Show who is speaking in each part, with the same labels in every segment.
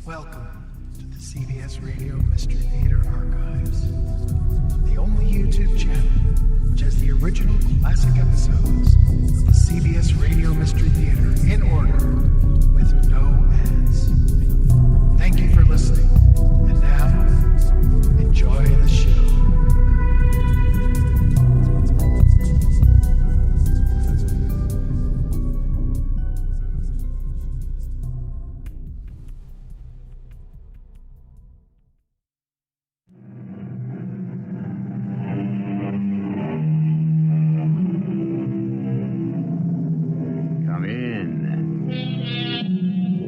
Speaker 1: Welcome to the CBS Radio Mystery Theater Archives, the only YouTube channel which has the original classic episodes of the CBS Radio Mystery Theater in order with no ads. Thank you for listening, and now, enjoy the show.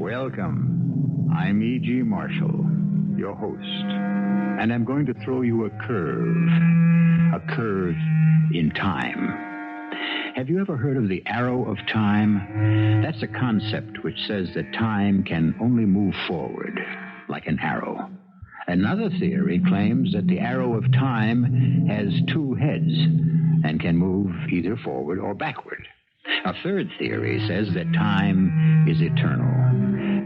Speaker 2: Welcome. I'm E.G. Marshall, your host, and I'm going to throw you a curve in time. Have you ever heard of the arrow of time? That's a concept which says that time can only move forward, like an arrow. Another theory claims that the arrow of time has two heads and can move either forward or backward. A third theory says that time is eternal.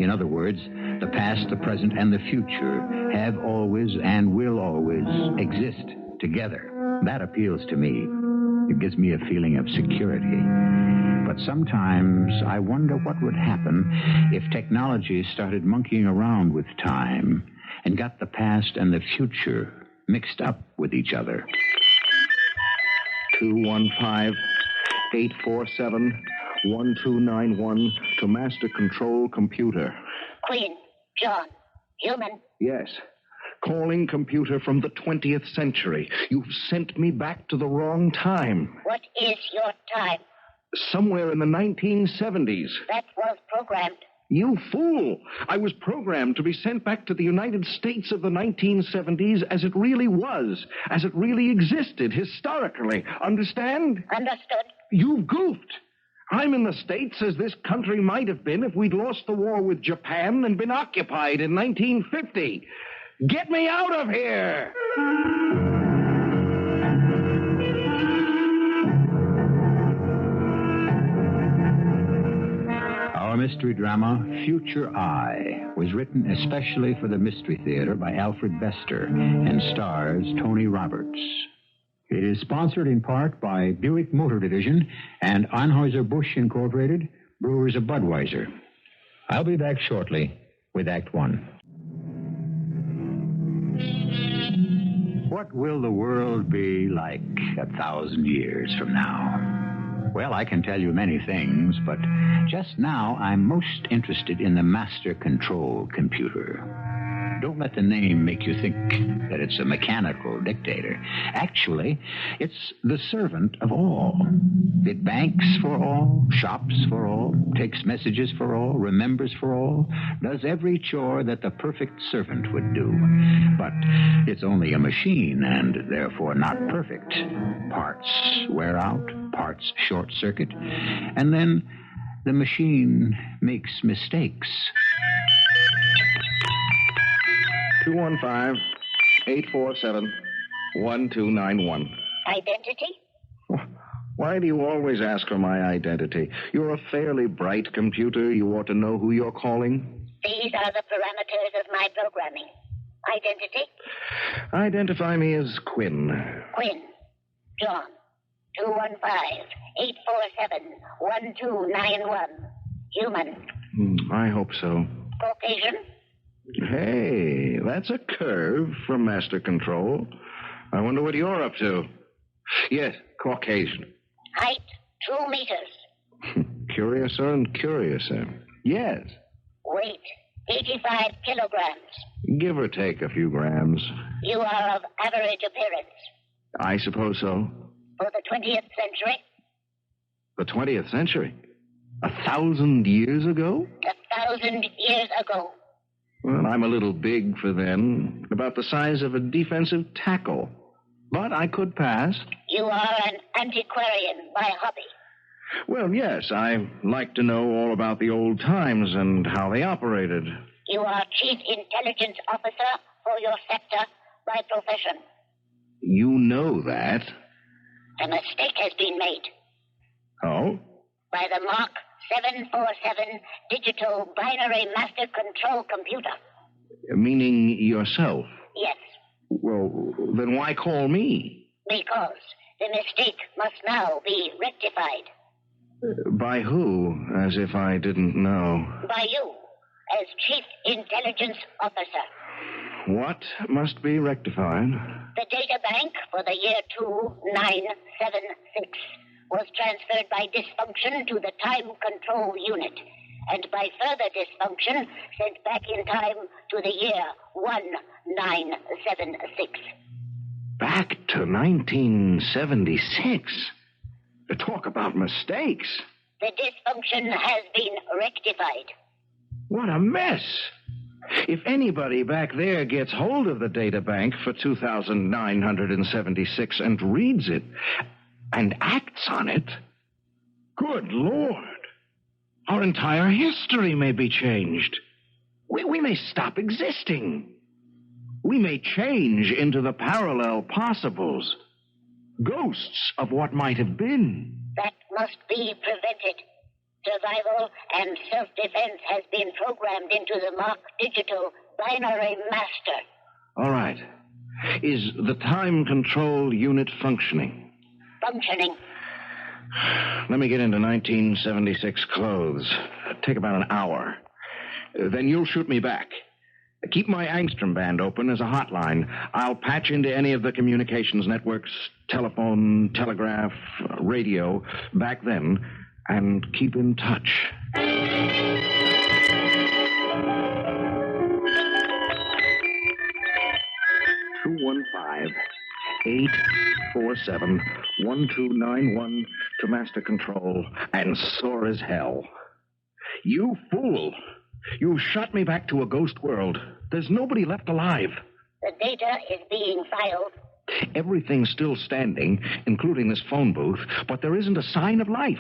Speaker 2: In other words, the past, the present, and the future have always and will always exist together. That appeals to me. It gives me a feeling of security. But sometimes I wonder what would happen if technology started monkeying around with time and got the past and the future mixed up with each other.
Speaker 3: 215-847-1291 to Master Control Computer.
Speaker 4: Queen, John, human.
Speaker 3: Yes. Calling computer from the 20th century. You've sent me back to the wrong time.
Speaker 4: What is your time?
Speaker 3: Somewhere in the 1970s.
Speaker 4: That was programmed.
Speaker 3: You fool! I was programmed to be sent back to the United States of the 1970s as it really was, as it really existed historically. Understand?
Speaker 4: Understood.
Speaker 3: You've goofed. I'm in the States as this country might have been if we'd lost the war with Japan and been occupied in 1950. Get me out of here!
Speaker 2: Our mystery drama, Future I, was written especially for the Mystery Theater by Alfred Bester and stars Tony Roberts. It is sponsored in part by Buick Motor Division and Anheuser-Busch Incorporated, brewers of Budweiser. I'll be back shortly with Act One. What will the world be like 1,000 years from now? Well, I can tell you many things, but just now I'm most interested in the Master Control Computer. Don't let the name make you think that it's a mechanical dictator. Actually, it's the servant of all. It banks for all, shops for all, takes messages for all, remembers for all, does every chore that the perfect servant would do. But it's only a machine and therefore not perfect. Parts wear out, parts short circuit, and then the machine makes mistakes.
Speaker 3: 215-847-1291.
Speaker 4: Identity?
Speaker 3: Why do you always ask for my identity? You're a fairly bright computer. You ought to know who you're calling.
Speaker 4: These are the parameters of my programming. Identity?
Speaker 3: Identify me as Quinn.
Speaker 4: Quinn, John, 215-847-1291. Human.
Speaker 3: I hope so.
Speaker 4: Caucasian?
Speaker 3: Hey, that's a curve from Master Control. I wonder what you're up to. Yes, Caucasian.
Speaker 4: Height, 2 meters.
Speaker 3: Curiouser and curiouser. Yes.
Speaker 4: Weight, 85 kilograms.
Speaker 3: Give or take a few grams.
Speaker 4: You are of average appearance.
Speaker 3: I suppose so.
Speaker 4: For the 20th century?
Speaker 3: The 20th century? 1,000 years ago?
Speaker 4: 1,000 years ago.
Speaker 3: Well, I'm a little big for then. About the size of a defensive tackle. But I could pass.
Speaker 4: You are an antiquarian by hobby.
Speaker 3: Well, yes, I like to know all about the old times and how they operated.
Speaker 4: You are Chief Intelligence Officer for your sector by profession.
Speaker 3: You know that.
Speaker 4: A mistake has been made.
Speaker 3: Oh?
Speaker 4: By the Mark 747 Digital Binary Master Control Computer.
Speaker 3: Meaning yourself?
Speaker 4: Yes,
Speaker 3: Well, then why call me?
Speaker 4: because the mistake must now be rectified.
Speaker 3: By who? As if I didn't know.
Speaker 4: By you, as Chief Intelligence Officer.
Speaker 3: What must be rectified?
Speaker 4: The data bank for the year 2976 was transferred by dysfunction to the Time Control Unit, and by further dysfunction sent back in time to the year 1976.
Speaker 3: Back to 1976? Talk about mistakes.
Speaker 4: The dysfunction has been rectified.
Speaker 3: What a mess. If anybody back there gets hold of the data bank for 2976 and reads it and acts on it, good Lord, our entire history may be changed. We may stop existing. We may change into the parallel possibles, ghosts of what might have been.
Speaker 4: That must be prevented. Survival and self-defense has been programmed into the Mark Digital Binary Master.
Speaker 3: All right. Is the time control unit functioning?
Speaker 4: Functioning.
Speaker 3: Let me get into 1976 clothes. Take about an hour. Then you'll shoot me back. Keep my Angstrom band open as a hotline. I'll patch into any of the communications networks, telephone, telegraph, radio, back then, and keep in touch. 215-847-1291 to Master Control, and sore as hell. You fool! You shot me back to a ghost world. There's nobody left alive.
Speaker 4: The data is being filed.
Speaker 3: Everything's still standing, including this phone booth, but there isn't a sign of life.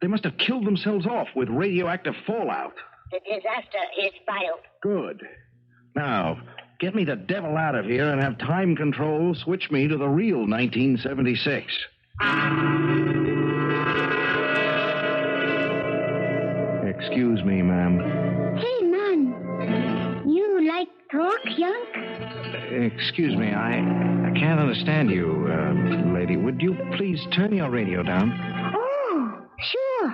Speaker 3: They must have killed themselves off with radioactive fallout.
Speaker 4: The disaster is filed.
Speaker 3: Good. Now, get me the devil out of here and have time control switch me to the real 1976. Excuse me, ma'am.
Speaker 5: Hey, man. You like talk, Yank?
Speaker 3: Excuse me, I can't understand you, lady. Would you please turn your radio down?
Speaker 5: Oh, sure.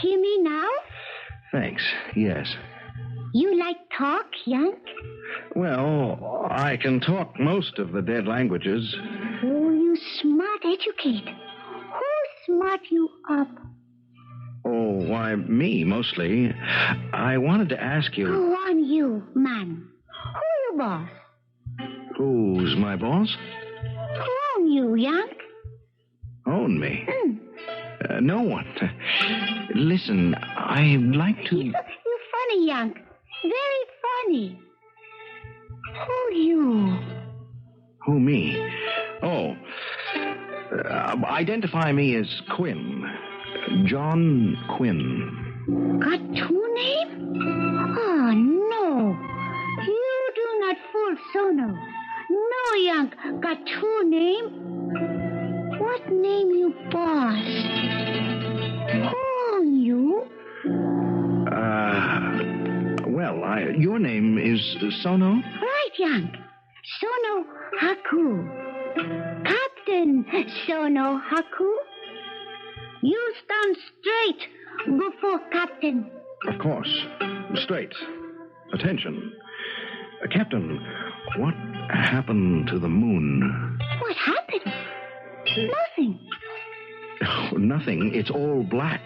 Speaker 5: Hear me now?
Speaker 3: Thanks, yes.
Speaker 5: You like talk, Yank?
Speaker 3: Well, I can talk most of the dead languages.
Speaker 5: Oh, you smart educate. Who smart you up?
Speaker 3: Oh, why, me, mostly. I wanted to ask you...
Speaker 5: Go on, you, man. Who your boss?
Speaker 3: Who's my boss?
Speaker 5: Who own you, Yank?
Speaker 3: Own me? No one. Listen, I'd like to...
Speaker 5: You funny, Yank. Very funny. Who you?
Speaker 3: Who, me? Oh. Identify me as Quinn. John Quinn.
Speaker 5: Got two name? Oh, no. You do not fool Sono. No, Yank. Got two name? What name you boss? Who you?
Speaker 3: Well, your name is Sono?
Speaker 5: Right, Yank. Sono Haku. Captain Sono Haku. You stand straight before Captain.
Speaker 3: Of course. Straight. Attention. Captain, what happened to the moon?
Speaker 5: What happened? Nothing.
Speaker 3: Oh, nothing. It's all black.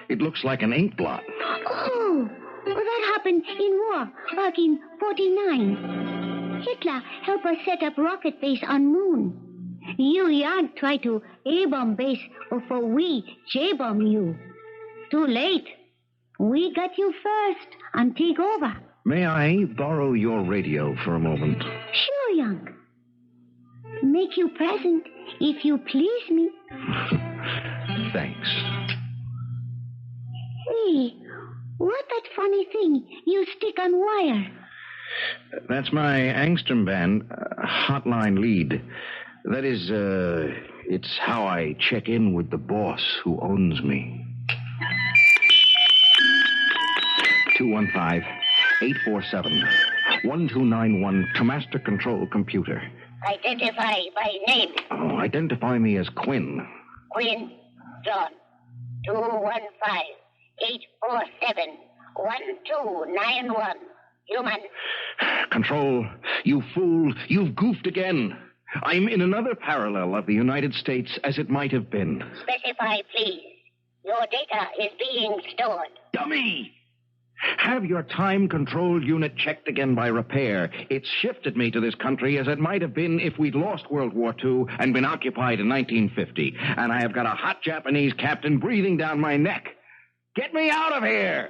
Speaker 3: It looks like an ink blot.
Speaker 5: Oh, that happened in war back in 49. Hitler helped us set up rocket base on moon. You Yank try to A-bomb base before we J-bomb you. Too late. We got you first and take over.
Speaker 3: May I borrow your radio for a moment?
Speaker 5: Sure, Yank. Make you present if you please me.
Speaker 3: Thanks.
Speaker 5: Hey, what that funny thing you stick on wire?
Speaker 3: That's my Angstrom band hotline lead. That is, it's how I check in with the boss who owns me. 847-1291 to Master Control Computer.
Speaker 4: Identify by name.
Speaker 3: Oh, identify me as Quinn.
Speaker 4: Quinn John. 215-847-1291. Human.
Speaker 3: Control, you fool, you've goofed again. I'm in another parallel of the United States as it might have been.
Speaker 4: Specify, please. Your data is being stored.
Speaker 3: Dummy! Have your time control unit checked again by repair. It's shifted me to this country as it might have been if we'd lost World War II and been occupied in 1950. And I have got a hot Japanese captain breathing down my neck. Get me out of here!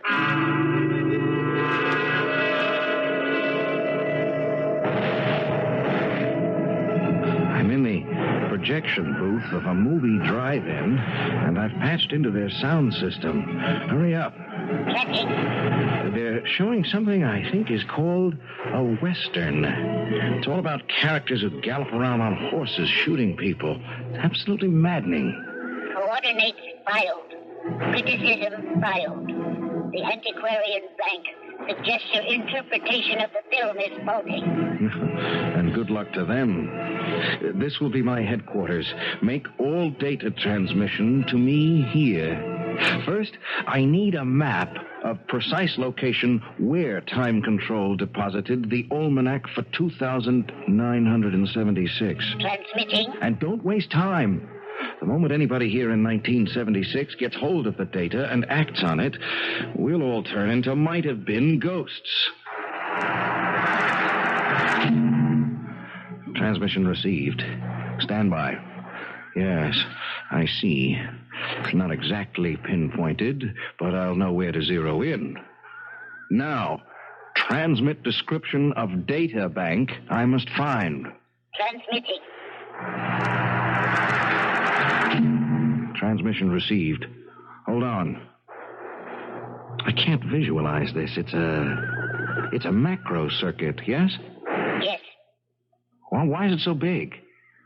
Speaker 3: I'm in the projection booth of a movie drive-in, and I've patched into their sound system. Hurry up.
Speaker 4: Checking.
Speaker 3: They're showing something I think is called a Western. It's all about characters who gallop around on horses shooting people. It's absolutely maddening.
Speaker 4: Coordinates filed. Criticism filed. The Antiquarian Bank suggests your interpretation of the film is faulty.
Speaker 3: And good luck to them. This will be my headquarters. Make all data transmission to me here. First, I need a map of precise location where Time Control deposited the almanac for 2,976.
Speaker 4: Transmitting.
Speaker 3: And don't waste time. The moment anybody here in 1976 gets hold of the data and acts on it, we'll all turn into might-have-been ghosts. Transmission received. Stand by. Yes, I see. Not exactly pinpointed, but I'll know where to zero in. Now, transmit description of data bank I must find.
Speaker 4: Transmitting.
Speaker 3: Transmission received. Hold on. I can't visualize this. It's a macro circuit, yes?
Speaker 4: Yes.
Speaker 3: Well, why is it so big?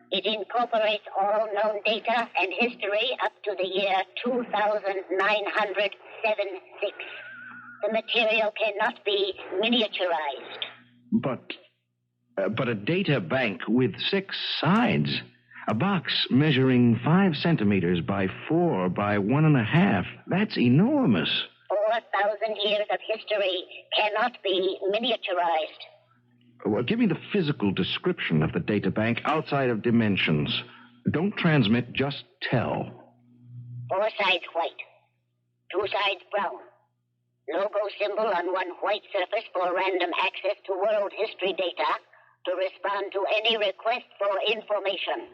Speaker 4: It incorporates all known data and history up to the year 2976. The material cannot be miniaturized.
Speaker 3: But a data bank with 6 sides. A box measuring 5 centimeters by 4 by 1.5. That's enormous.
Speaker 4: 4,000 years of history cannot be miniaturized.
Speaker 3: Well, give me the physical description of the data bank outside of dimensions. Don't transmit, just tell.
Speaker 4: 4 sides white, 2 sides brown. Logo symbol on one white surface for random access to world history data to respond to any request for information.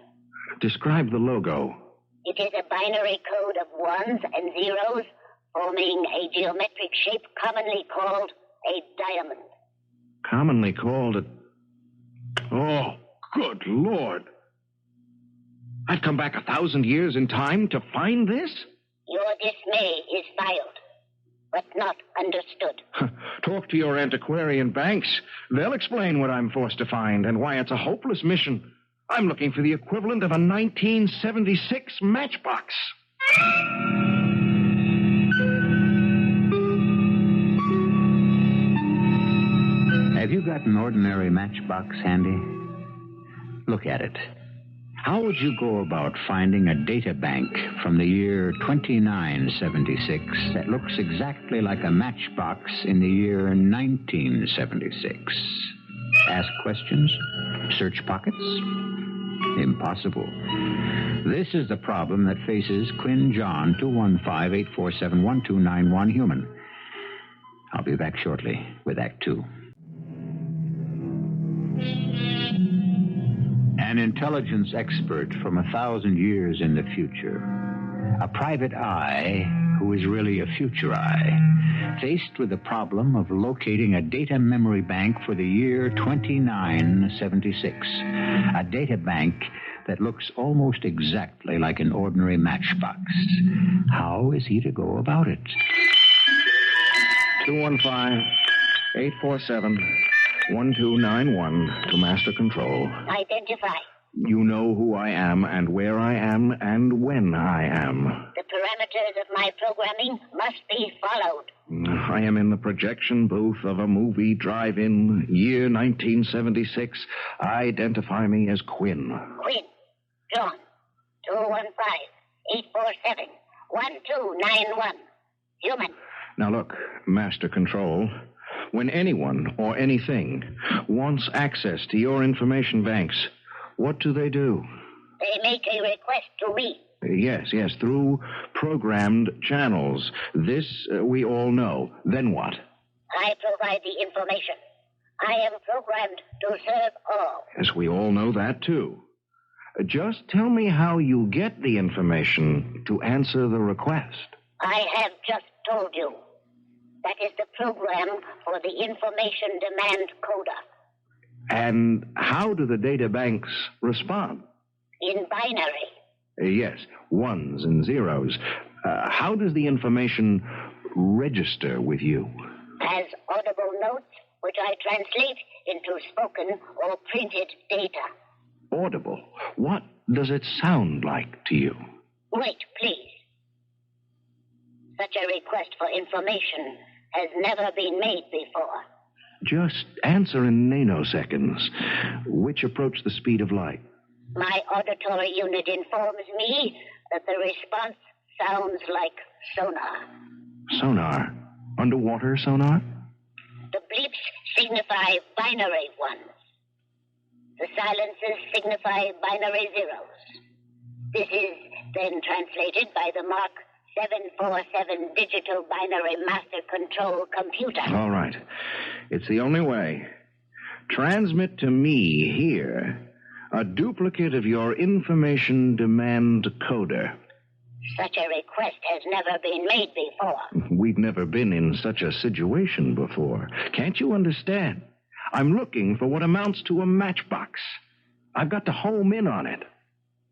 Speaker 3: Describe the logo.
Speaker 4: It is a binary code of 1s and 0s forming a geometric shape commonly called a diamond.
Speaker 3: Commonly called a... Oh, good Lord. I've come back 1,000 years in time to find this?
Speaker 4: Your dismay is filed, but not understood.
Speaker 3: Talk to your antiquarian banks. They'll explain what I'm forced to find and why it's a hopeless mission. I'm looking for the equivalent of a 1976 matchbox.
Speaker 2: Have you got an ordinary matchbox handy? Look at it. How would you go about finding a data bank from the year 2976 that looks exactly like a matchbox in the year 1976? Ask questions? Search pockets? Impossible. This is the problem that faces Quinn John, 215-847-1291 human. I'll be back shortly with Act 2. An intelligence expert from 1,000 years in the future. A private eye who is really a future eye. Faced with the problem of locating a data memory bank for the year 2976. A data bank that looks almost exactly like an ordinary matchbox. How is he to go about it?
Speaker 3: 215-847-1291 to Master Control.
Speaker 4: Identify.
Speaker 3: You know who I am and where I am and when I am.
Speaker 4: The parameters of my programming must be followed.
Speaker 3: I am in the projection booth of a movie drive-in, year 1976. Identify me as Quinn.
Speaker 4: Quinn. John. 215-847-1291. Human.
Speaker 3: Now look, Master Control, when anyone or anything wants access to your information banks, what do?
Speaker 4: They make a request to me.
Speaker 3: Yes, through programmed channels. This we all know. Then what?
Speaker 4: I provide the information. I am programmed to serve all.
Speaker 3: Yes, we all know that, too. Just tell me how you get the information to answer the request.
Speaker 4: I have just told you. That is the program for the information demand coder.
Speaker 3: And how do the data banks respond?
Speaker 4: In binary.
Speaker 3: Yes, ones and zeros. How does the information register with you?
Speaker 4: As audible notes, which I translate into spoken or printed data.
Speaker 3: Audible? What does it sound like to you?
Speaker 4: Wait, please. Such a request for information has never been made before.
Speaker 3: Just answer in nanoseconds, which approach the speed of light.
Speaker 4: My auditory unit informs me that the response sounds like sonar.
Speaker 3: Sonar? Underwater sonar?
Speaker 4: The bleeps signify binary ones. The silences signify binary zeros. This is then translated by the Mark 747 digital binary master control computer.
Speaker 3: All right. It's the only way. Transmit to me here a duplicate of your information demand coder.
Speaker 4: Such a request has never been made before.
Speaker 3: We've never been in such a situation before. Can't you understand? I'm looking for what amounts to a matchbox. I've got to home in on it.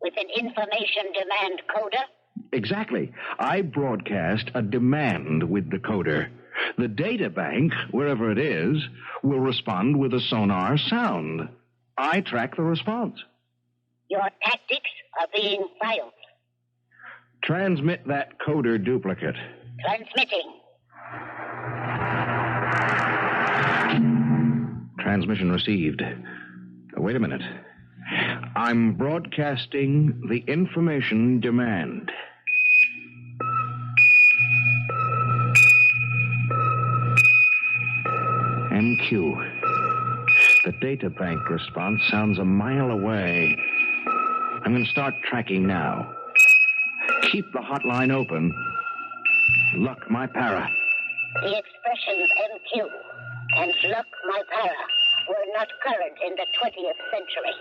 Speaker 4: With an information demand coder?
Speaker 3: Exactly. I broadcast a demand with the coder. The data bank, wherever it is, will respond with a sonar sound. I track the response.
Speaker 4: Your tactics are being filed.
Speaker 3: Transmit that coder duplicate.
Speaker 4: Transmitting.
Speaker 3: Transmission received. Wait a minute. I'm broadcasting the information demand. MQ. The data bank response sounds a mile away. I'm going to start tracking now. Keep the hotline open. Luck, my para.
Speaker 4: The expressions MQ and Luck, my para were not current in the 20th century.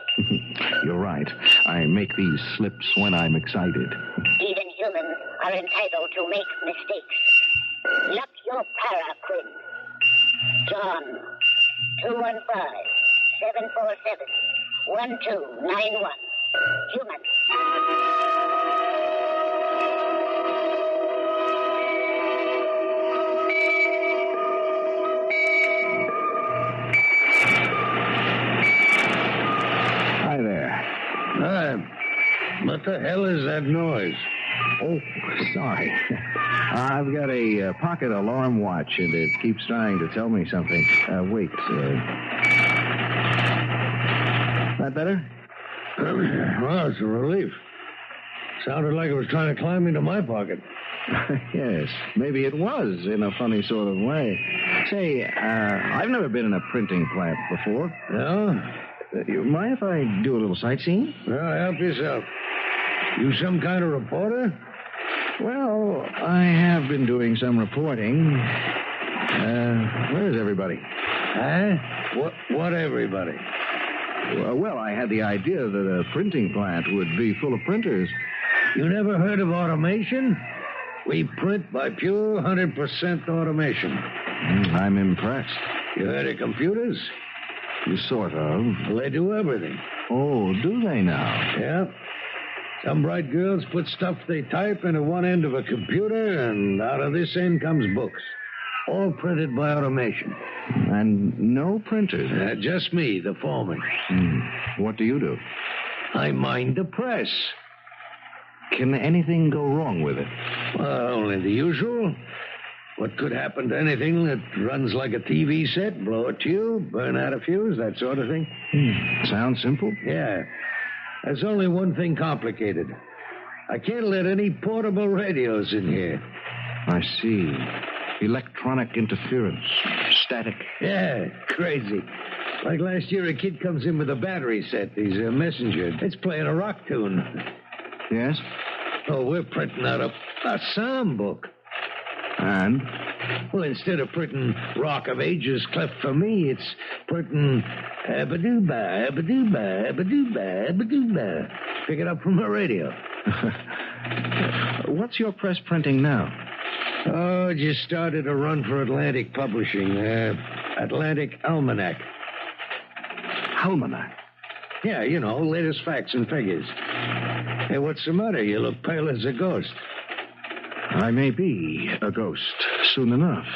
Speaker 3: You're right. I make these slips when I'm excited.
Speaker 4: Even humans are entitled to make mistakes. Luck your para, Quinn. John, 215-747-1291. Human.
Speaker 3: Hi there.
Speaker 6: What the hell is that noise?
Speaker 3: Oh, sorry. I've got a pocket alarm watch, and it keeps trying to tell me something. Wait. That better?
Speaker 6: Well, it's a relief. Sounded like it was trying to climb into my pocket.
Speaker 3: Yes, maybe it was in a funny sort of way. Say, I've never been in a printing plant before.
Speaker 6: No?
Speaker 3: You mind if I do a little sightseeing?
Speaker 6: Well, help yourself. You some kind of reporter?
Speaker 3: Well, I have been doing some reporting. Where is everybody?
Speaker 6: Huh? What everybody?
Speaker 3: Well, I had the idea that a printing plant would be full of printers.
Speaker 6: You never heard of automation? We print by pure 100% automation.
Speaker 3: I'm impressed.
Speaker 6: You heard of computers?
Speaker 3: Sort of.
Speaker 6: Well, they do everything.
Speaker 3: Oh, do they now?
Speaker 6: Yeah. Some bright girls put stuff they type into one end of a computer, and out of this end comes books. All printed by automation.
Speaker 3: And no printers?
Speaker 6: Just me, the foreman.
Speaker 3: What do you do?
Speaker 6: I mind the press.
Speaker 3: Can anything go wrong with it?
Speaker 6: Well, only the usual. What could happen to anything that runs like a TV set? Blow a tube, burn out a fuse, that sort of thing?
Speaker 3: Sounds simple?
Speaker 6: Yeah. There's only one thing complicated. I can't let any portable radios in here.
Speaker 3: I see. Electronic interference. Static.
Speaker 6: Yeah, crazy. Like last year, a kid comes in with a battery set. He's a messenger. It's playing a rock tune.
Speaker 3: Yes?
Speaker 6: Oh, we're printing out a psalm book.
Speaker 3: And?
Speaker 6: Well, instead of printing Rock of Ages cleft for me, it's printing Abadooba, Abadooba, Abadooba, Abadooba. Pick it up from the radio.
Speaker 3: What's your press printing now?
Speaker 6: Oh, just started a run for Atlantic Publishing. Atlantic Almanac.
Speaker 3: Almanac?
Speaker 6: Yeah, you know, latest facts and figures. Hey, what's the matter? You look pale as a ghost.
Speaker 3: I may be a ghost soon enough.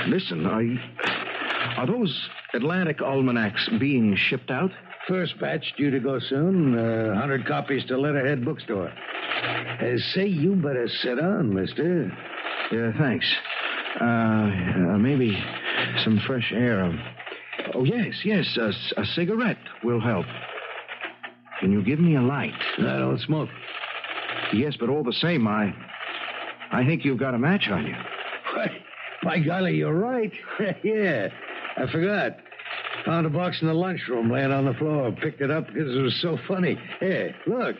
Speaker 3: Listen, are those Atlantic almanacs being shipped out?
Speaker 6: First batch due to go soon. 100 copies to Letterhead Bookstore. Say, you better sit on, mister.
Speaker 3: Yeah, thanks. Maybe some fresh air. Oh, yes. A cigarette will help. Can you give me a light?
Speaker 6: I don't smoke.
Speaker 3: Yes, but all the same, I think you've got a match on you.
Speaker 6: By golly, you're right. Yeah, I forgot. Found a box in the lunchroom laying on the floor. Picked it up because it was so funny. Here, look.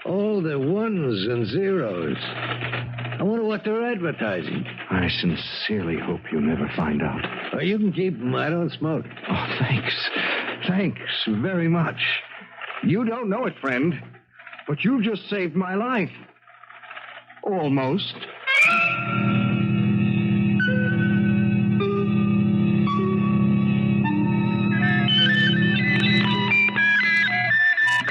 Speaker 6: All the ones and zeros. I wonder what they're advertising.
Speaker 3: I sincerely hope you never find out.
Speaker 6: Oh, you can keep them. I don't smoke.
Speaker 3: Oh, thanks. Thanks very much. You don't know it, friend, but you've just saved my life. Almost.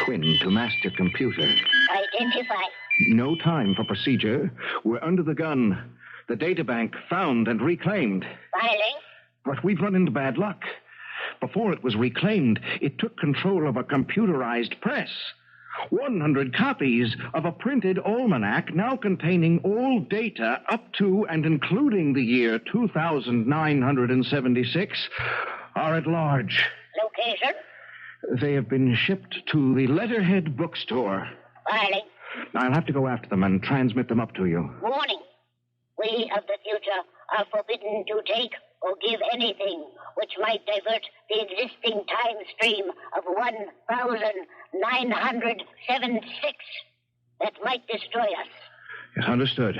Speaker 3: Quinn to master computer.
Speaker 4: Identify.
Speaker 3: No time for procedure. We're under the gun. The databank found and reclaimed.
Speaker 4: Filing.
Speaker 3: But we've run into bad luck. Before it was reclaimed, it took control of a computerized press. 100 copies of a printed almanac now containing all data up to and including the year 2976 are at large.
Speaker 4: Location.
Speaker 3: They have been shipped to the Letterhead Bookstore.
Speaker 4: Filing.
Speaker 3: I'll have to go after them and transmit them up to you.
Speaker 4: Warning. We of the future are forbidden to take or give anything which might divert the existing time stream of 1,976 that might destroy us.
Speaker 3: Yes, understood.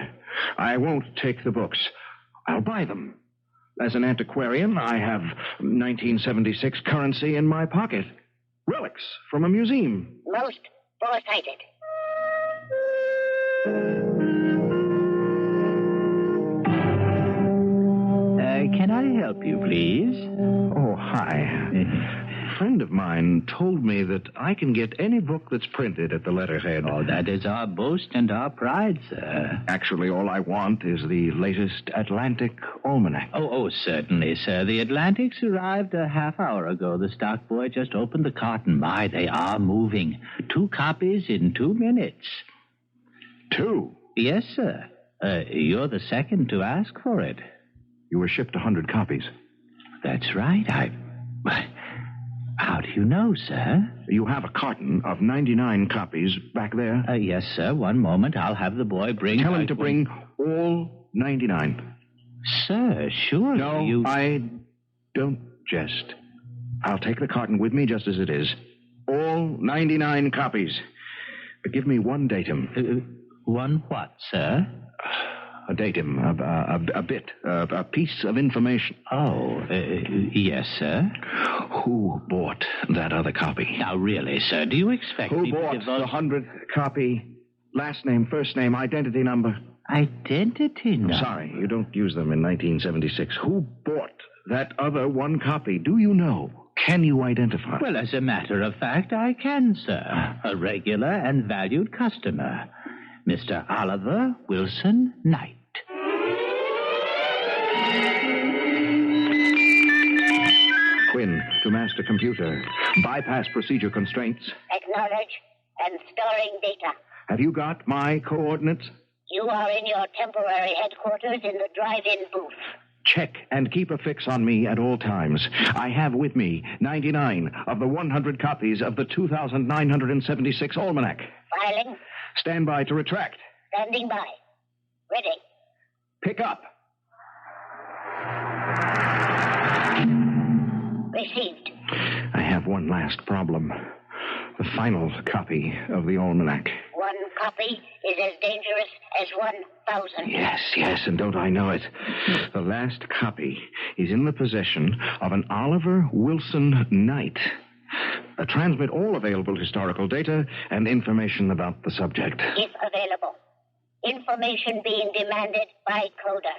Speaker 3: I won't take the books. I'll buy them. As an antiquarian, I have 1976 currency in my pocket. Relics from a museum.
Speaker 4: Most foresighted.
Speaker 2: Can I help you, please?
Speaker 3: Oh, hi. A friend of mine told me that I can get any book that's printed at the Letterhead.
Speaker 2: Oh, that is our boast and our pride, sir.
Speaker 3: Actually, all I want is the latest Atlantic Almanac.
Speaker 2: Oh, certainly, sir. The Atlantics arrived a half hour ago. The stock boy just opened the carton. My, they are moving. 2 copies in 2 minutes.
Speaker 3: 2?
Speaker 2: Yes, sir. You're the second to ask for it.
Speaker 3: You were shipped 100 copies.
Speaker 2: That's right. How do you know, sir?
Speaker 3: You have a carton of 99 copies back there.
Speaker 2: Yes, sir. One moment. I'll have the boy bring...
Speaker 3: Tell him to bring all 99.
Speaker 2: Sir, surely
Speaker 3: No,
Speaker 2: you...
Speaker 3: I don't jest. I'll take the carton with me just as it is. All 99 copies. But give me one datum.
Speaker 2: One what, sir?
Speaker 3: A datum, a bit, a piece of information.
Speaker 2: Oh, yes, sir.
Speaker 3: Who bought that other copy?
Speaker 2: Now, really, sir, do you expect
Speaker 3: Who
Speaker 2: me
Speaker 3: bought
Speaker 2: to divulge...
Speaker 3: the 100th copy? Last name, first name, identity number.
Speaker 2: Identity
Speaker 3: I'm
Speaker 2: number?
Speaker 3: sorry, you don't use them in 1976. Who bought that other one copy? Do you know? Can you identify?
Speaker 2: Well, as a matter of fact, I can, sir. A regular and valued customer. Mr. Oliver Wilson Knight.
Speaker 3: Quinn to master computer. Bypass procedure constraints.
Speaker 4: Acknowledge and storing data.
Speaker 3: Have you got my coordinates?
Speaker 4: You are in your temporary headquarters in the drive-in booth.
Speaker 3: Check and keep a fix on me at all times. I have with me 99 of the 100 copies of the 2,976 Almanac.
Speaker 4: Filing.
Speaker 3: Stand by to retract.
Speaker 4: Standing by. Ready.
Speaker 3: Pick up.
Speaker 4: Received.
Speaker 3: I have one last problem. The final copy of the Almanac.
Speaker 4: One copy is as dangerous as 1,000.
Speaker 3: Yes, and don't I know it? The last copy is in the possession of an Oliver Wilson Knight. Transmit all available historical data and information about the subject.
Speaker 4: If available. Information being demanded by coder.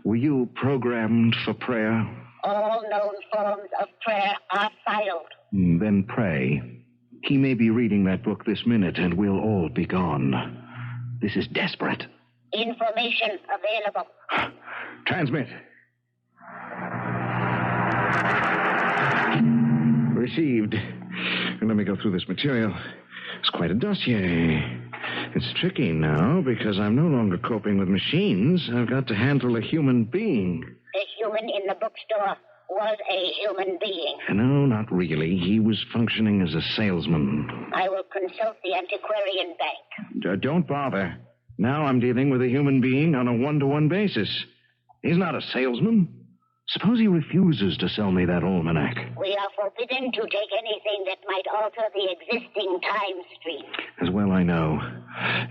Speaker 3: Were you programmed for prayer?
Speaker 4: All known forms of prayer are filed.
Speaker 3: Then pray. He may be reading that book this minute, and we'll all be gone. This is desperate.
Speaker 4: Information available.
Speaker 3: Transmit. Received. Let me go through this material. It's quite a dossier. It's tricky now because I'm no longer coping with machines. I've got to handle a human being.
Speaker 4: The human in the bookstore was a human being.
Speaker 3: No, not really. He was functioning as a salesman.
Speaker 4: I will consult the antiquarian bank.
Speaker 3: Don't bother. Now I'm dealing with a human being on a one-to-one basis. He's not a salesman. Suppose he refuses to sell me that almanac.
Speaker 4: We are forbidden to take anything that might alter the existing time stream.
Speaker 3: As well I know.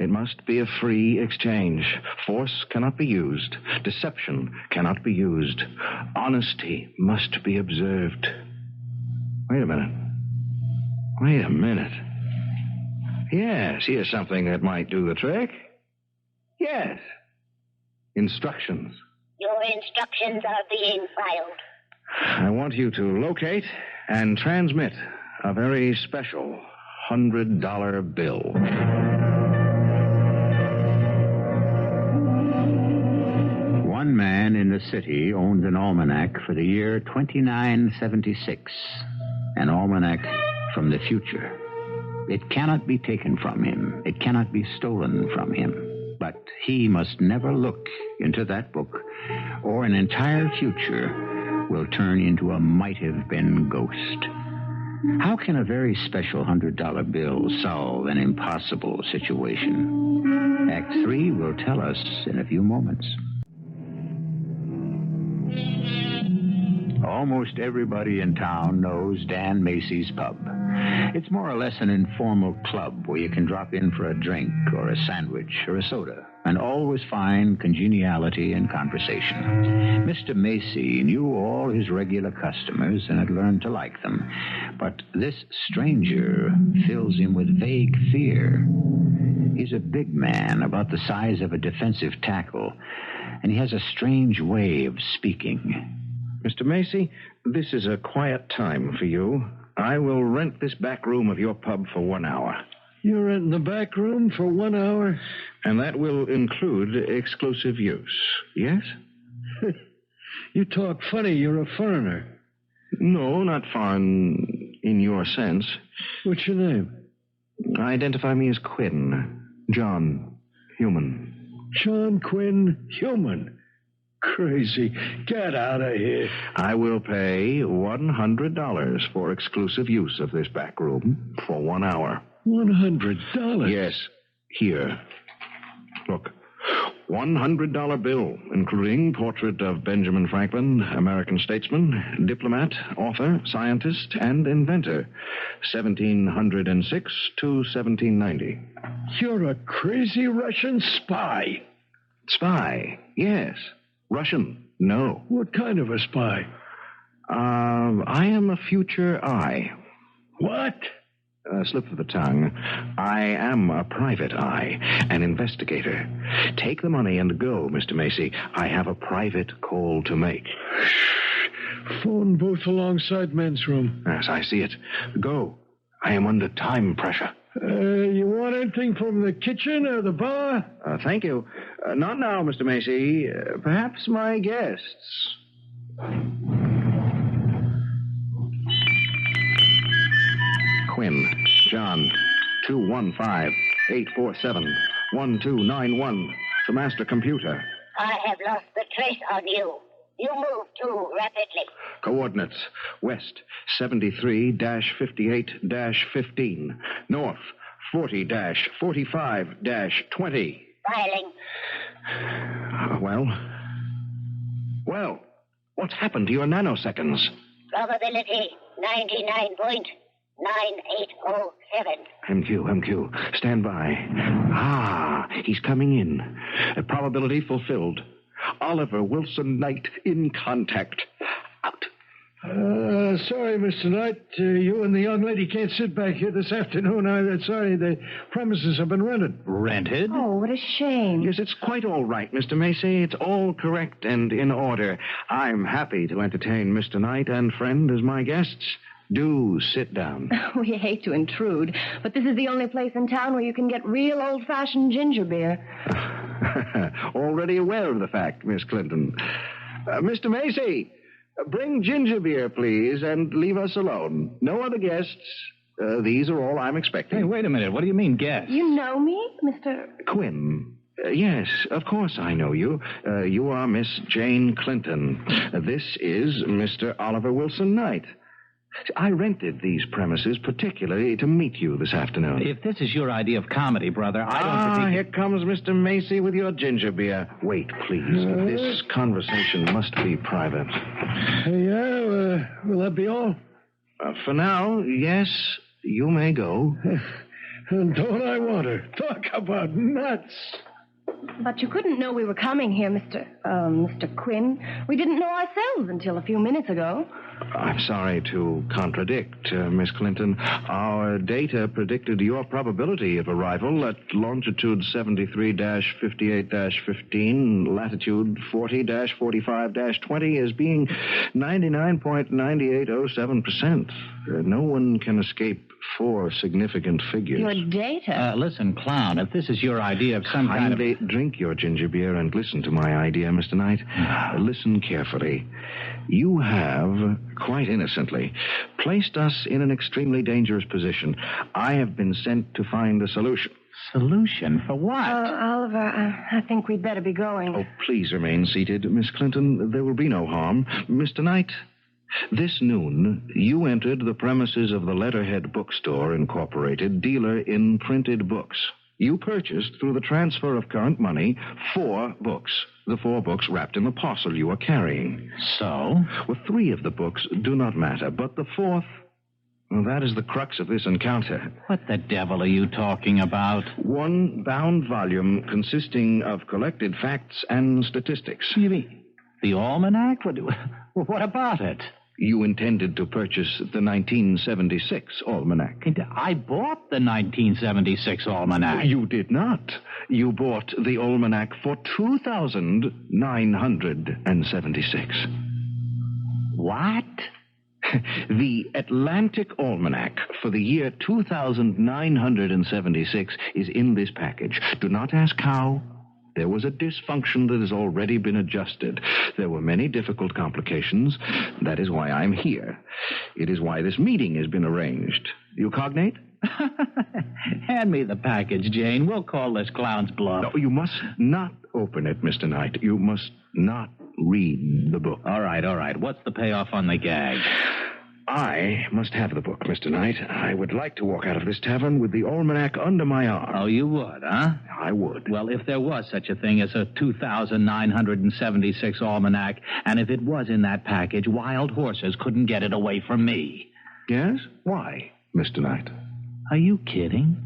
Speaker 3: It must be a free exchange. Force cannot be used. Deception cannot be used. Honesty must be observed. Wait a minute. Yes, here's something that might do the trick. Yes. Instructions.
Speaker 4: Your instructions are being filed.
Speaker 3: I want you to locate and transmit a very special $100 bill.
Speaker 2: One man in the city owned an almanac for the year 2976. An almanac from the future. It cannot be taken from him. It cannot be stolen from him. But he must never look into that book, or an entire future will turn into a might-have-been ghost. How can a very special $100 bill solve an impossible situation? Act 3 will tell us in a few moments. Almost everybody in town knows Dan Macy's Pub. It's more or less an informal club where you can drop in for a drink or a sandwich or a soda and always find congeniality and conversation. Mr. Macy knew all his regular customers and had learned to like them. But this stranger fills him with vague fear. He's a big man, about the size of a defensive tackle, and he has a strange way of speaking.
Speaker 3: Mr. Macy, this is a quiet time for you. I will rent this back room of your pub for 1 hour.
Speaker 6: You're renting the back room for 1 hour?
Speaker 3: And that will include exclusive use. Yes?
Speaker 6: You talk funny. You're a foreigner.
Speaker 3: No, not foreign in your sense.
Speaker 6: What's your name?
Speaker 3: Identify me as Quinn. John Human.
Speaker 6: John Quinn Human. Crazy. Get out of here.
Speaker 3: I will pay $100 for exclusive use of this back room for 1 hour.
Speaker 6: $100?
Speaker 3: Yes. Here. Look. $100 bill, including portrait of Benjamin Franklin, American statesman, diplomat, author, scientist, and inventor, 1706 to 1790.
Speaker 6: You're a crazy Russian spy.
Speaker 3: Spy? Yes. Russian? No.
Speaker 6: What kind of a spy?
Speaker 3: I am a future eye.
Speaker 6: What?
Speaker 3: Slip of the tongue. I am a private eye, an investigator. Take the money and go, Mr. Macy. I have a private call to make.
Speaker 6: Phone booth alongside men's room.
Speaker 3: Yes, I see it. Go. I am under time pressure.
Speaker 6: You want anything from the kitchen or the bar?
Speaker 3: Thank you. Not now, Mr. Macy. Perhaps my guests. Quinn, John, 215-847. 1291. The master computer.
Speaker 4: I have lost the trace on you. You move too rapidly.
Speaker 3: Coordinates. West 73-58-15. North 40-45-20.
Speaker 4: Filing.
Speaker 3: Well, what's happened to your nanoseconds?
Speaker 4: Probability 99.9807.
Speaker 3: MQ. Stand by. He's coming in. Probability fulfilled. Oliver Wilson Knight in contact. Out.
Speaker 6: Sorry, Mr. Knight. You and the young lady can't sit back here this afternoon. I'm sorry. The premises have been rented.
Speaker 7: Rented?
Speaker 5: Oh, what a shame.
Speaker 3: Yes, it's quite all right, Mr. Macy. It's all correct and in order. I'm happy to entertain Mr. Knight and friend as my guests. Do sit down.
Speaker 8: We hate to intrude, but this is the only place in town where you can get real old-fashioned ginger beer.
Speaker 3: Already aware of the fact, Miss Clinton. Mr. Macy, bring ginger beer, please, and leave us alone. No other guests. These are all I'm expecting.
Speaker 7: Hey, wait a minute. What do you mean, guest?
Speaker 8: You know me, Mr.
Speaker 3: Quinn. Yes, of course I know you. You are Miss Jane Clinton. This is Mr. Oliver Wilson Knight. I rented these premises particularly to meet you this afternoon.
Speaker 7: If this is your idea of comedy, brother, I don't
Speaker 3: Here comes Mr. Macy with your ginger beer. Wait, please. This conversation must be private.
Speaker 6: Will that be all?
Speaker 3: For now, yes, you may go.
Speaker 6: And don't I want her? Talk about nuts.
Speaker 8: But you couldn't know we were coming here, Mr. Quinn. We didn't know ourselves until a few minutes ago.
Speaker 3: I'm sorry to contradict, Miss Clinton. Our data predicted your probability of arrival at longitude 73-58-15, latitude 40-45-20 as being 99.9807%. No one can escape 4 significant figures.
Speaker 8: Your data?
Speaker 7: Listen, clown, if this is your idea of some kind of...
Speaker 3: Kindly drink your ginger beer and listen to my idea, Mr. Knight. Listen carefully. You have, quite innocently, placed us in an extremely dangerous position. I have been sent to find a solution.
Speaker 7: Solution? For what?
Speaker 8: Oliver, I think we'd better be going.
Speaker 3: Oh, please remain seated, Miss Clinton. There will be no harm. Mr. Knight, this noon, you entered the premises of the Letterhead Bookstore Incorporated, dealer in printed books. You purchased, through the transfer of current money, 4 books. The 4 books wrapped in the parcel you are carrying.
Speaker 7: So?
Speaker 3: Well, 3 of the books do not matter, but the 4th, well, that is the crux of this encounter.
Speaker 7: What the devil are you talking about?
Speaker 3: 1 bound volume consisting of collected facts and statistics.
Speaker 7: You mean the almanac? What about it?
Speaker 3: You intended to purchase the 1976 almanac.
Speaker 7: I bought the 1976 almanac.
Speaker 3: You did not. You bought the almanac for $2,976.
Speaker 7: What?
Speaker 3: The Atlantic Almanac for the year 2976 is in this package. Do not ask how. There was a dysfunction that has already been adjusted. There were many difficult complications. That is why I'm here. It is why this meeting has been arranged. You cognate?
Speaker 7: Hand me the package, Jane. We'll call this clown's bluff.
Speaker 3: No, you must not open it, Mr. Knight. You must not read the book.
Speaker 7: All right. What's the payoff on the gag?
Speaker 3: I must have the book, Mr. Knight. I would like to walk out of this tavern with the almanac under my arm.
Speaker 7: Oh, you would, huh?
Speaker 3: I would.
Speaker 7: Well, if there was such a thing as a 2,976 almanac, and if it was in that package, wild horses couldn't get it away from me.
Speaker 3: Yes? Why, Mr. Knight?
Speaker 7: Are you kidding?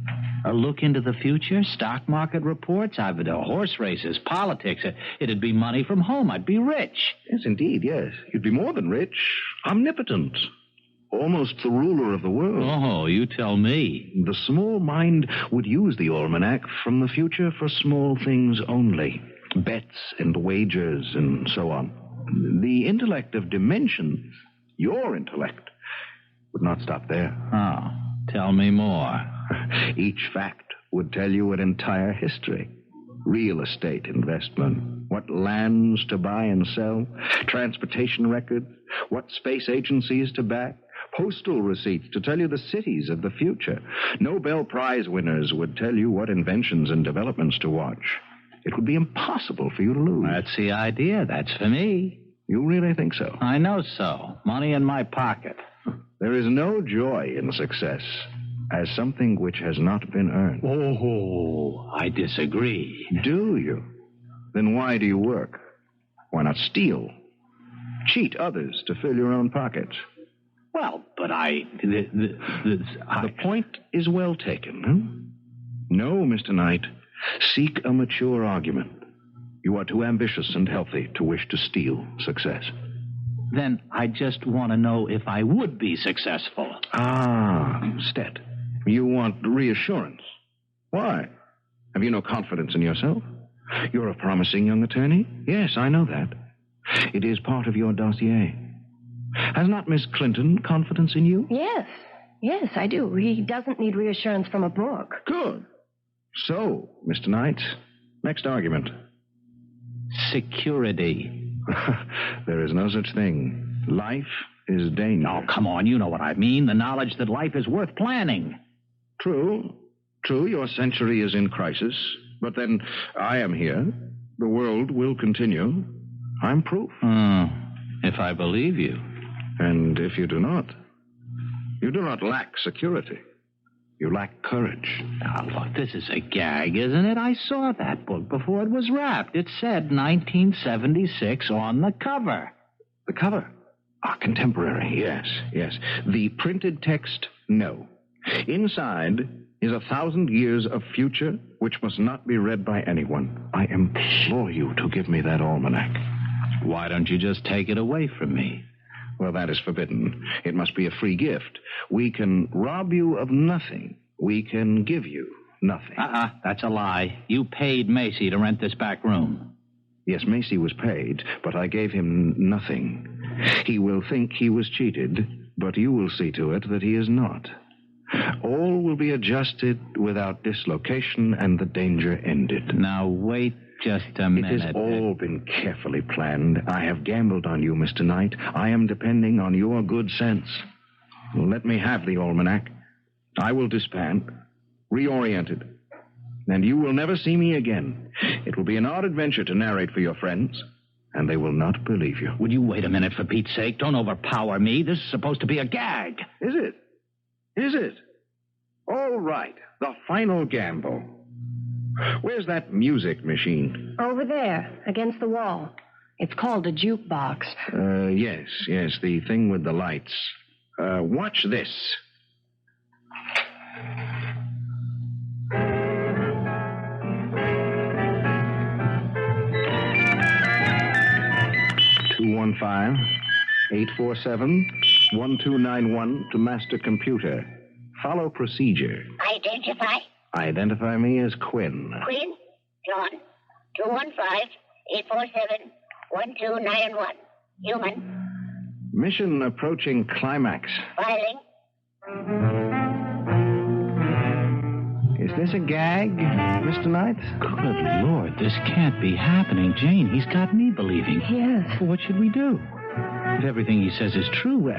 Speaker 7: A look into the future, stock market reports, horse races, politics. It'd be money from home. I'd be rich.
Speaker 3: Yes, indeed, yes. You'd be more than rich. Omnipotent. Almost the ruler of the world.
Speaker 7: Oh, you tell me.
Speaker 3: The small mind would use the almanac from the future for small things only. Bets and wagers and so on. The intellect of dimensions, your intellect, would not stop there.
Speaker 7: Oh, tell me more.
Speaker 3: Each fact would tell you an entire history. Real estate investment, what lands to buy and sell, transportation records, what space agencies to back, postal receipts to tell you the cities of the future. Nobel Prize winners would tell you what inventions and developments to watch. It would be impossible for you to lose.
Speaker 7: That's the idea. That's for me.
Speaker 3: You really think so?
Speaker 7: I know so. Money in my pocket.
Speaker 3: There is no joy in success as something which has not been earned.
Speaker 7: Oh, I disagree.
Speaker 3: Do you? Then why do you work? Why not steal? Cheat others to fill your own pockets?
Speaker 7: Well, but
Speaker 3: The point is well taken, huh? No, Mr. Knight. Seek a mature argument. You are too ambitious and healthy to wish to steal success.
Speaker 7: Then I just want to know if I would be successful.
Speaker 3: Ah, Stet. You want reassurance. Why? Have you no confidence in yourself? You're a promising young attorney? Yes, I know that. It is part of your dossier. Has not Miss Clinton confidence in you?
Speaker 8: Yes, I do. He doesn't need reassurance from a book.
Speaker 3: Good. So, Mr. Knight, next argument.
Speaker 7: Security.
Speaker 3: There is no such thing. Life is danger.
Speaker 7: Oh, come on, you know what I mean. The knowledge that life is worth planning.
Speaker 3: True, your century is in crisis. But then I am here. The world will continue. I'm proof.
Speaker 7: If I believe you.
Speaker 3: And if you do not, you do not lack security. You lack courage.
Speaker 7: Now, look, this is a gag, isn't it? I saw that book before it was wrapped. It said 1976 on the cover.
Speaker 3: The cover? Contemporary, yes. The printed text, no. Inside is 1,000 years of future which must not be read by anyone. I implore you to give me that almanac.
Speaker 7: Why don't you just take it away from me?
Speaker 3: Well, that is forbidden. It must be a free gift. We can rob you of nothing. We can give you nothing.
Speaker 7: That's a lie. You paid Macy to rent this back room.
Speaker 3: Yes, Macy was paid, but I gave him nothing. He will think he was cheated, but you will see to it that he is not. All will be adjusted without dislocation and the danger ended.
Speaker 7: Now, wait just a minute.
Speaker 3: It has all been carefully planned. I have gambled on you, Mr. Knight. I am depending on your good sense. Let me have the almanac. I will disband, reoriented, and you will never see me again. It will be an odd adventure to narrate for your friends, and they will not believe you.
Speaker 7: Would you wait a minute, for Pete's sake? Don't overpower me. This is supposed to be a gag.
Speaker 3: Is it? All right. The final gamble. Where's that music machine?
Speaker 8: Over there, against the wall. It's called a jukebox.
Speaker 3: Yes, the thing with the lights. Watch this. (215-847-1291) to master computer. Follow procedure.
Speaker 4: Identify.
Speaker 3: Identify me as Quinn.
Speaker 4: Quinn? John. 215-847-1291. Human.
Speaker 3: Mission approaching climax.
Speaker 4: Filing.
Speaker 3: Is this a gag, Mr. Knight?
Speaker 7: Good Lord, this can't be happening. Jane, he's got me believing.
Speaker 8: Yes.
Speaker 7: What should we do? If everything he says is true,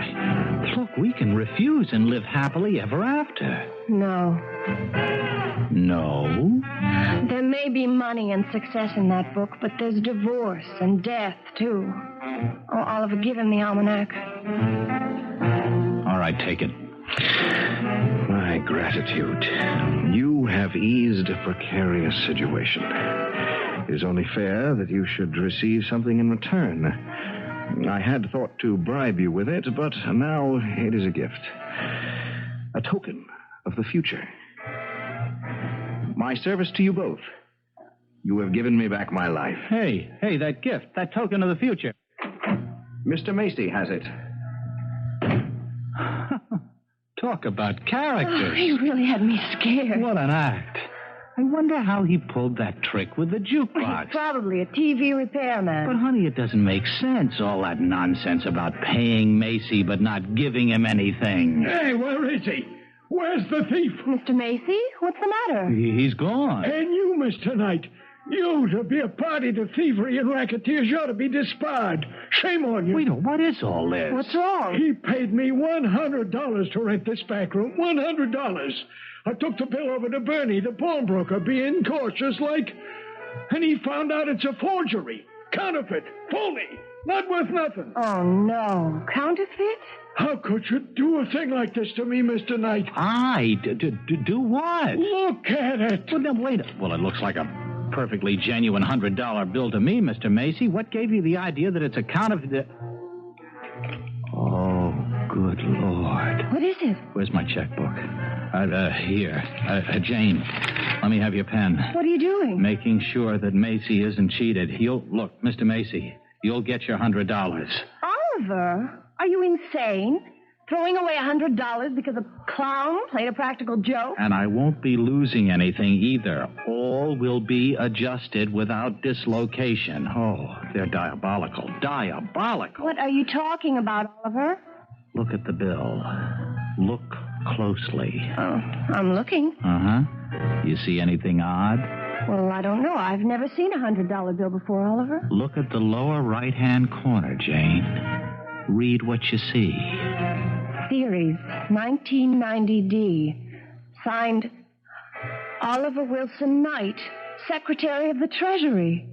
Speaker 7: look, we can refuse and live happily ever after.
Speaker 8: No.
Speaker 7: No?
Speaker 8: There may be money and success in that book, but there's divorce and death, too. Oh, Oliver, give him the almanac.
Speaker 7: All right, take it.
Speaker 3: My gratitude. You have eased a precarious situation. It is only fair that you should receive something in return. I had thought to bribe you with it, but now it is a gift. A token of the future. My service to you both. You have given me back my life.
Speaker 7: Hey, that gift, that token of the future.
Speaker 3: Mr. Macy has it.
Speaker 7: Talk about characters.
Speaker 8: Oh, he really had me scared.
Speaker 7: What an act. I wonder how he pulled that trick with the jukebox.
Speaker 8: He's probably a TV repairman.
Speaker 7: But, honey, it doesn't make sense, all that nonsense about paying Macy but not giving him anything.
Speaker 9: Hey, where is he? Where's the thief?
Speaker 8: Mr. Macy, what's the matter?
Speaker 7: He's gone.
Speaker 9: And you, Mr. Knight. You to be a party to thievery and racketeers, you ought to be disbarred. Shame on you.
Speaker 7: Guido, what is all this?
Speaker 8: What's wrong?
Speaker 9: He paid me $100 to rent this back room. $100. I took the bill over to Bernie, the pawnbroker, being cautious like, and he found out it's a forgery. Counterfeit. Phony. Not worth nothing.
Speaker 8: Oh, no. Counterfeit?
Speaker 9: How could you do a thing like this to me, Mr. Knight?
Speaker 7: Do what?
Speaker 9: Look at it.
Speaker 7: Well, then, wait. Well, it looks like a perfectly genuine $100 bill to me, Mr. Macy. What gave you the idea that it's a counterfeit? Oh, good Lord.
Speaker 8: What is it?
Speaker 7: Where's my checkbook? Here. Jane, let me have your pen.
Speaker 8: What are you doing?
Speaker 7: Making sure that Macy isn't cheated. Look, Mr. Macy, you'll get your $100.
Speaker 8: Oliver, are you insane? Throwing away $100 because a clown played a practical joke?
Speaker 7: And I won't be losing anything either. All will be adjusted without dislocation. Oh, they're diabolical. Diabolical.
Speaker 8: What are you talking about, Oliver?
Speaker 7: Look at the bill. Look closely.
Speaker 8: Oh, I'm looking.
Speaker 7: Uh-huh. You see anything odd?
Speaker 8: Well, I don't know. I've never seen a $100 bill before, Oliver.
Speaker 7: Look at the lower right-hand corner, Jane. Read what you see.
Speaker 8: Series 1990D. Signed Oliver Wilson Knight, Secretary of the Treasury.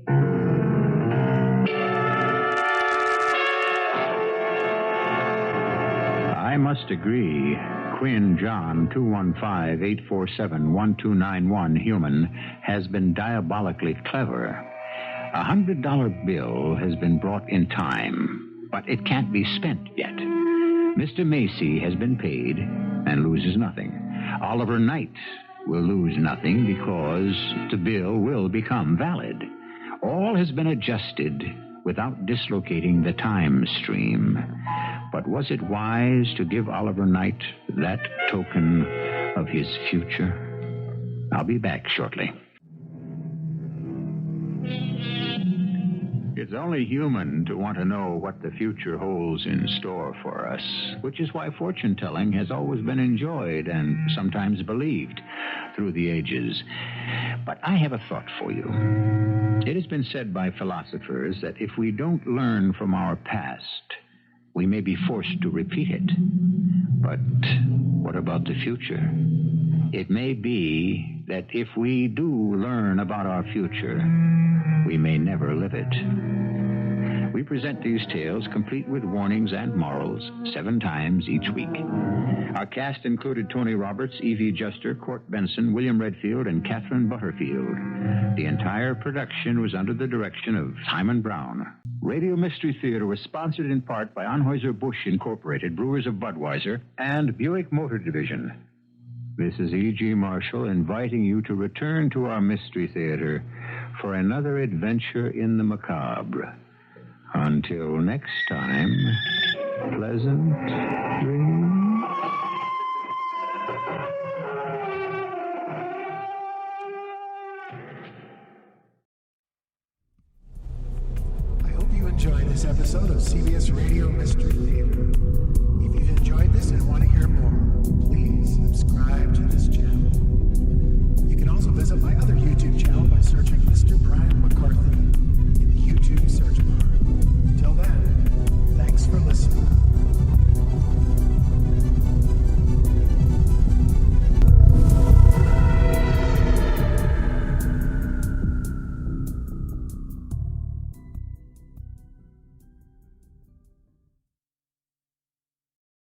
Speaker 2: I must agree. Quinn John 215-847-1291 Human has been diabolically clever. A $100 bill has been brought in time, but it can't be spent yet. Mr. Macy has been paid and loses nothing. Oliver Knight will lose nothing because the bill will become valid. All has been adjusted without dislocating the time stream. But was it wise to give Oliver Knight that token of his future? I'll be back shortly. It's only human to want to know what the future holds in store for us, which is why fortune-telling has always been enjoyed and sometimes believed through the ages. But I have a thought for you. It has been said by philosophers that if we don't learn from our past, we may be forced to repeat it. But what about the future? It may be that if we do learn about our future, we may never live it. We present these tales complete with warnings and morals 7 times each week. Our cast included Tony Roberts, Evie Juster, Court Benson, William Redfield, and Catherine Butterfield. The entire production was under the direction of Simon Brown. Radio Mystery Theater was sponsored in part by Anheuser-Busch Incorporated, Brewers of Budweiser, and Buick Motor Division. This is E.G. Marshall inviting you to return to our Mystery Theater for another adventure in the macabre. Until next time, pleasant dreams.
Speaker 1: I hope you enjoyed this episode of CBS Radio Mystery Theater. If you've enjoyed this and want to hear more, please subscribe to this channel.